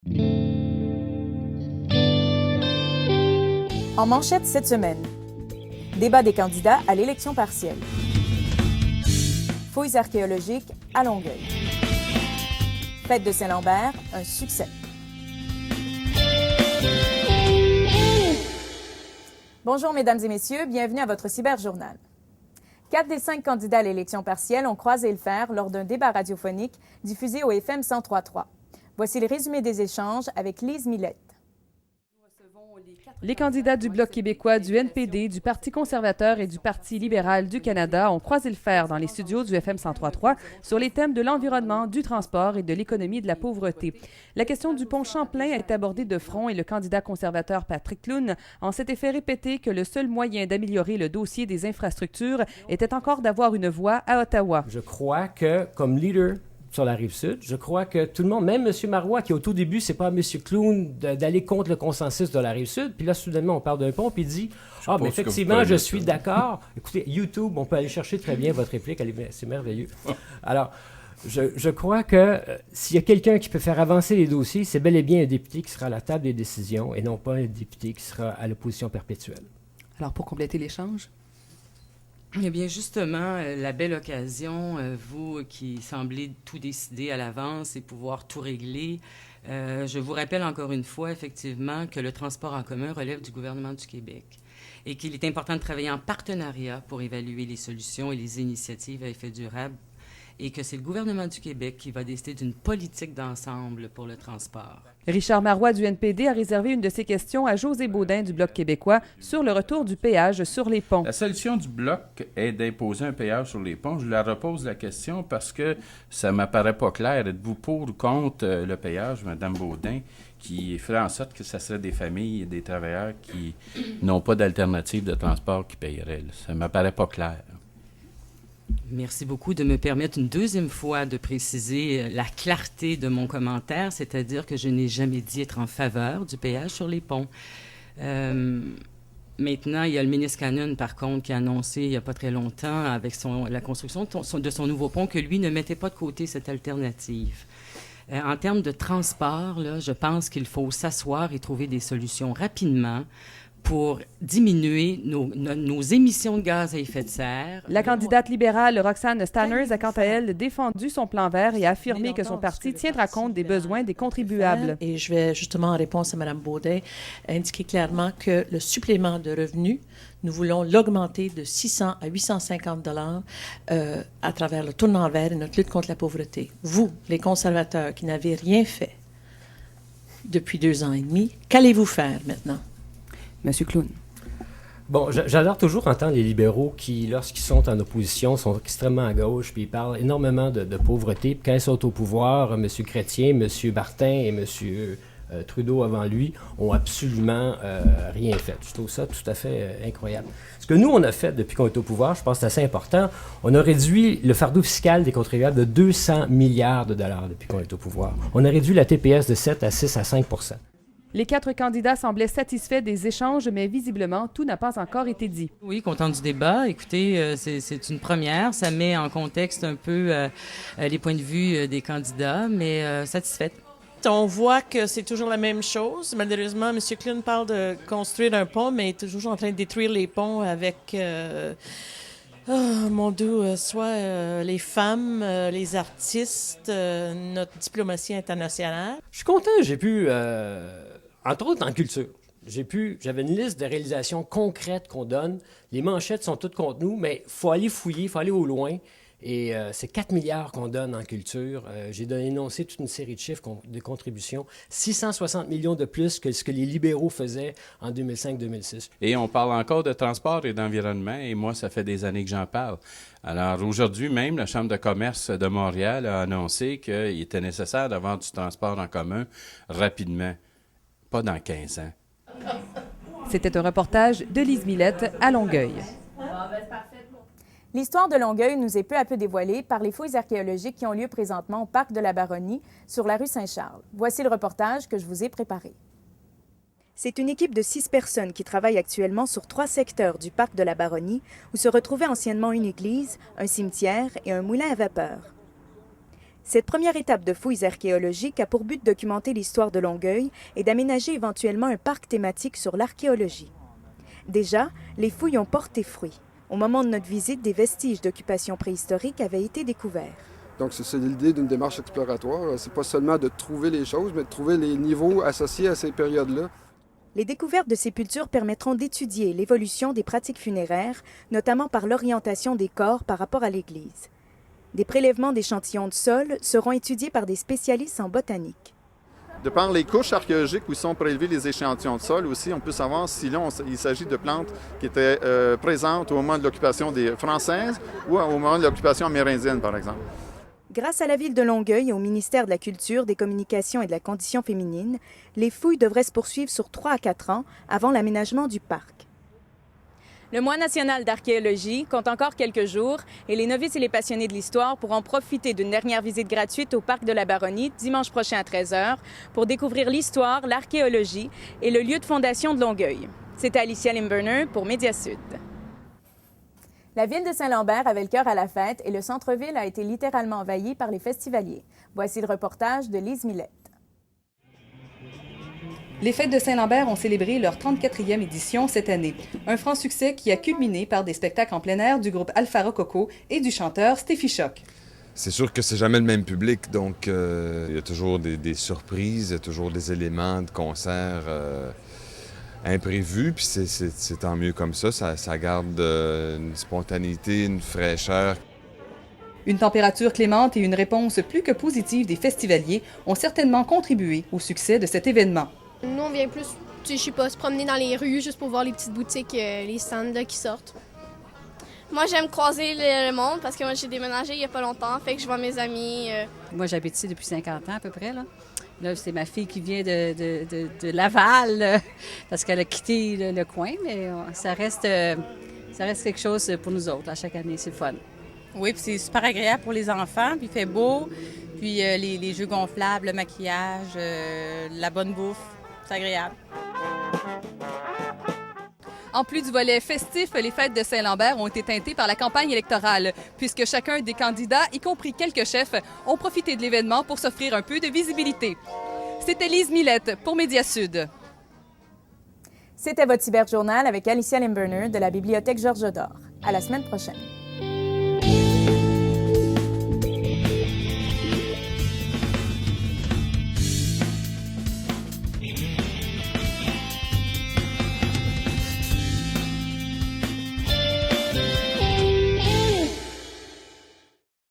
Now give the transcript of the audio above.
En manchette cette semaine, débat des candidats à l'élection partielle. Fouilles archéologiques à Longueuil. Fête de Saint-Lambert, un succès. Bonjour mesdames et messieurs, bienvenue à votre cyberjournal. 4 des 5 candidats à l'élection partielle ont croisé le fer lors d'un débat radiophonique diffusé au FM 103.3. Voici le résumé des échanges avec Lise Millette. Les candidats du Bloc québécois, du NPD, du Parti conservateur et du Parti libéral du Canada ont croisé le fer dans les studios du FM 103.3 sur les thèmes de l'environnement, du transport et de l'économie de la pauvreté. La question du pont Champlain a été abordée de front et le candidat conservateur Patrick Clune en s'était fait répéter que le seul moyen d'améliorer le dossier des infrastructures était encore d'avoir une voix à Ottawa. Je crois que, comme leader sur la Rive-Sud, je crois que tout le monde, même M. Marois, qui au tout début, c'est pas M. Clune d'aller contre le consensus de la Rive-Sud, puis là, soudainement, on parle d'un pont, puis il dit « Ah, mais effectivement, je suis d'accord. » Écoutez, YouTube, on peut aller chercher très bien votre réplique, c'est merveilleux. Alors, je crois que s'il y a quelqu'un qui peut faire avancer les dossiers, c'est bel et bien un député qui sera à la table des décisions et non pas un député qui sera à l'opposition perpétuelle. Alors, pour compléter l'échange? Eh bien, justement, la belle occasion, vous qui semblez tout décider à l'avance et pouvoir tout régler, je vous rappelle encore une fois, effectivement, que le transport en commun relève du gouvernement du Québec et qu'il est important de travailler en partenariat pour évaluer les solutions et les initiatives à effet durable et que c'est le gouvernement du Québec qui va décider d'une politique d'ensemble pour le transport. Richard Marois du NPD a réservé une de ses questions à José Baudin du Bloc québécois sur le retour du péage sur les ponts. La solution du Bloc est d'imposer un péage sur les ponts. Je la repose la question parce que ça ne m'apparaît pas clair. Êtes-vous pour ou contre le péage, Mme Baudin, qui ferait en sorte que ce serait des familles et des travailleurs qui n'ont pas d'alternative de transport qui paieraient? Ça ne m'apparaît pas clair. Merci beaucoup de me permettre une deuxième fois de préciser la clarté de mon commentaire, c'est-à-dire que je n'ai jamais dit être en faveur du péage sur les ponts. Maintenant, il y a le ministre Cannon, par contre, qui a annoncé il n'y a pas très longtemps, avec la construction de son nouveau pont, que lui ne mettait pas de côté cette alternative. En termes de transport, là, je pense qu'il faut s'asseoir et trouver des solutions rapidement pour diminuer nos émissions de gaz à effet de serre. La candidate libérale Roxane Stanners a quant à elle défendu son plan vert et a affirmé que son parti tiendra compte des besoins des contribuables. Et je vais justement, en réponse à Mme Baudin, indiquer clairement que le supplément de revenus, nous voulons l'augmenter de 600 à 850 $ à travers le tournant vert et notre lutte contre la pauvreté. Vous, les conservateurs qui n'avez rien fait depuis 2 ans et demi, qu'allez-vous faire maintenant? Monsieur Clune. Bon, j'adore toujours entendre les libéraux qui, lorsqu'ils sont en opposition, sont extrêmement à gauche, puis ils parlent énormément de pauvreté. Puis quand ils sont au pouvoir, M. Chrétien, M. Bartin et M. Trudeau avant lui ont absolument rien fait. Je trouve ça tout à fait incroyable. Ce que nous, on a fait depuis qu'on est au pouvoir, je pense que c'est assez important, on a réduit le fardeau fiscal des contribuables de 200 milliards de dollars depuis qu'on est au pouvoir. On a réduit la TPS de 7 à 6 à 5 %. Les 4 candidats semblaient satisfaits des échanges, mais visiblement, tout n'a pas encore été dit. Oui, content du débat. Écoutez, c'est une première. Ça met en contexte un peu les points de vue des candidats, mais satisfaite. On voit que c'est toujours la même chose. Malheureusement, M. Clune parle de construire un pont, mais est toujours en train de détruire les ponts avec... mon Dieu, soit les femmes, les artistes, notre diplomatie internationale. Je suis content, j'ai pu, entre autres en culture, j'avais une liste de réalisations concrètes qu'on donne. Les manchettes sont toutes contre nous, mais il faut aller fouiller, il faut aller au loin. Et c'est 4 milliards qu'on donne en culture. J'ai énoncé toute une série de chiffres de contributions. 660 millions de plus que ce que les libéraux faisaient en 2005-2006. Et on parle encore de transport et d'environnement, et moi, ça fait des années que j'en parle. Alors, aujourd'hui même, la Chambre de commerce de Montréal a annoncé qu'il était nécessaire d'avoir du transport en commun rapidement, pas dans 15 ans. C'était un reportage de Lise Millette à Longueuil. L'histoire de Longueuil nous est peu à peu dévoilée par les fouilles archéologiques qui ont lieu présentement au parc de la Baronnie, sur la rue Saint-Charles. Voici le reportage que je vous ai préparé. C'est une équipe de 6 personnes qui travaille actuellement sur 3 secteurs du parc de la Baronnie, où se retrouvait anciennement une église, un cimetière et un moulin à vapeur. Cette première étape de fouilles archéologiques a pour but de documenter l'histoire de Longueuil et d'aménager éventuellement un parc thématique sur l'archéologie. Déjà, les fouilles ont porté fruit. Au moment de notre visite, des vestiges d'occupation préhistorique avaient été découverts. Donc, c'est l'idée d'une démarche exploratoire. C'est pas seulement de trouver les choses, mais de trouver les niveaux associés à ces périodes-là. Les découvertes de sépultures permettront d'étudier l'évolution des pratiques funéraires, notamment par l'orientation des corps par rapport à l'Église. Des prélèvements d'échantillons de sol seront étudiés par des spécialistes en botanique. De par les couches archéologiques où sont prélevés les échantillons de sol aussi, on peut savoir si là, il s'agit de plantes qui étaient présentes au moment de l'occupation des Françaises ou au moment de l'occupation amérindienne, par exemple. Grâce à la ville de Longueuil et au ministère de la Culture, des Communications et de la Condition féminine, les fouilles devraient se poursuivre sur 3 à 4 ans avant l'aménagement du parc. Le mois national d'archéologie compte encore quelques jours et les novices et les passionnés de l'histoire pourront profiter d'une dernière visite gratuite au parc de la Baronnie dimanche prochain à 13h pour découvrir l'histoire, l'archéologie et le lieu de fondation de Longueuil. C'était Alicia Limburner pour Média Sud. La ville de Saint-Lambert avait le cœur à la fête et le centre-ville a été littéralement envahi par les festivaliers. Voici le reportage de Lise Millette. Les Fêtes de Saint-Lambert ont célébré leur 34e édition cette année. Un franc succès qui a culminé par des spectacles en plein air du groupe Alpha Rococo et du chanteur Steffi Choc. C'est sûr que c'est jamais le même public, donc il y a toujours des surprises, il y a toujours des éléments de concert imprévus, puis c'est tant mieux comme ça, ça garde une spontanéité, une fraîcheur. Une température clémente et une réponse plus que positive des festivaliers ont certainement contribué au succès de cet événement. Nous, on vient plus, je sais pas, se promener dans les rues juste pour voir les petites boutiques, les stands là, qui sortent. Moi, j'aime croiser le monde parce que moi, j'ai déménagé il y a pas longtemps, fait que je vois mes amis. Moi, j'habite ici depuis 50 ans à peu près, là. Là, c'est ma fille qui vient de Laval parce qu'elle a quitté le coin, mais ça reste quelque chose pour nous autres. À chaque année, c'est le fun. Oui, puis c'est super agréable pour les enfants, puis il fait beau, puis les jeux gonflables, le maquillage, la bonne bouffe, c'est agréable. En plus du volet festif, les Fêtes de Saint-Lambert ont été teintées par la campagne électorale, puisque chacun des candidats, y compris quelques chefs, ont profité de l'événement pour s'offrir un peu de visibilité. C'était Lise Millette pour Média Sud. C'était votre cyberjournal avec Alicia Limburner de la Bibliothèque Georges d'Or. À la semaine prochaine.